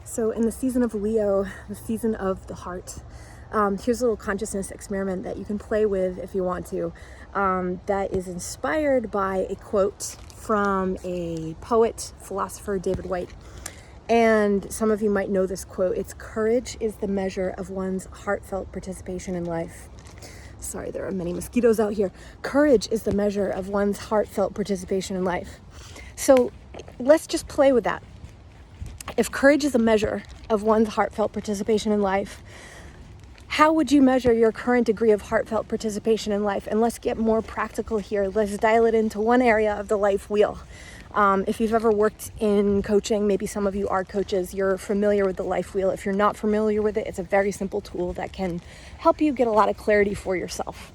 So in the season of Leo, the season of the heart, here's a little consciousness experiment that you can play with if you want to, that is inspired by a quote from a poet, philosopher, David White. And some of you might know this quote. It's "Courage is the measure of one's heartfelt participation in life." Sorry, there are many mosquitoes out here. Courage is the measure of one's heartfelt participation in life. So let's just play with that. If courage is a measure of one's heartfelt participation in life, how would you measure your current degree of heartfelt participation in life? And let's get more practical here. Let's dial it into one area of the life wheel. If you've ever worked in coaching, maybe some of you are coaches, you're familiar with the life wheel. If you're not familiar with it, it's a very simple tool that can help you get a lot of clarity for yourself.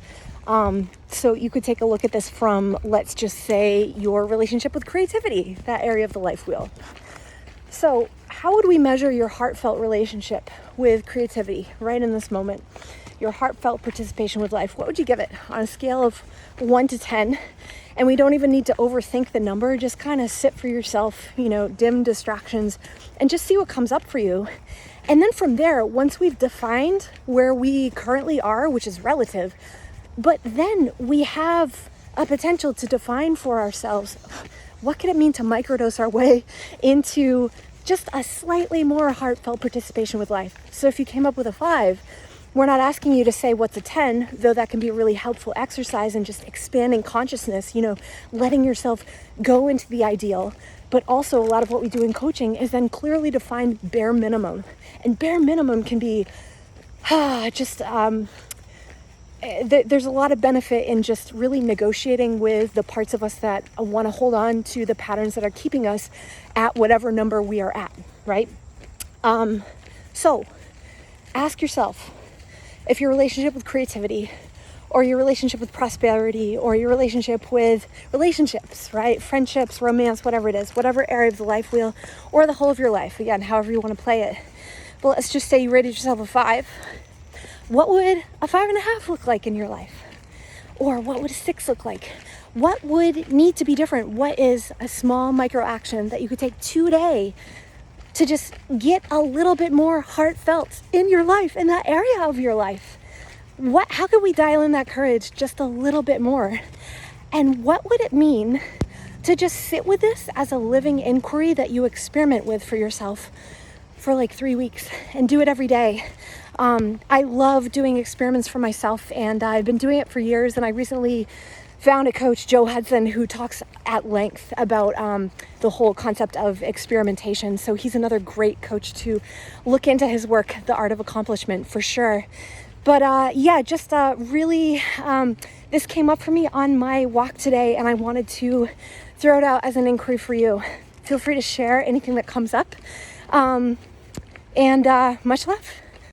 So you could take a look at this from, let's just say, your relationship with creativity, that area of the life wheel. So how would we measure your heartfelt relationship with creativity right in this moment? Your heartfelt participation with life, what would you give it on a scale of 1 to 10? And we don't even need to overthink the number, just kind of sit for yourself, dim distractions, and just see what comes up for you. And then from there, once we've defined where we currently are, which is relative, but then we have a potential to define for ourselves, what could it mean to microdose our way into just a slightly more heartfelt participation with life? So if you came up with a 5, we're not asking you to say what's a 10, though that can be a really helpful exercise in just expanding consciousness, letting yourself go into the ideal. But also a lot of what we do in coaching is then clearly define bare minimum. And bare minimum can be there's a lot of benefit in just really negotiating with the parts of us that want to hold on to the patterns that are keeping us at whatever number we are at, right? So ask yourself, if your relationship with creativity or your relationship with prosperity or your relationship with relationships, right? Friendships, romance, whatever it is, whatever area of the life wheel or the whole of your life, again, however you want to play it. But let's just say you rated yourself a 5. What would a 5.5 look like in your life? Or what would a 6 look like? What would need to be different? What is a small micro action that you could take today to just get a little bit more heartfelt in your life, in that area of your life? How could we dial in that courage just a little bit more? And what would it mean to just sit with this as a living inquiry that you experiment with for yourself for like 3 weeks and do it every day? I love doing experiments for myself, and I've been doing it for years, and I recently found a coach, Joe Hudson, who talks at length about the whole concept of experimentation. So he's another great coach to look into his work, The Art of Accomplishment, for sure. But really, this came up for me on my walk today, and I wanted to throw it out as an inquiry for you. Feel free to share anything that comes up. And much love.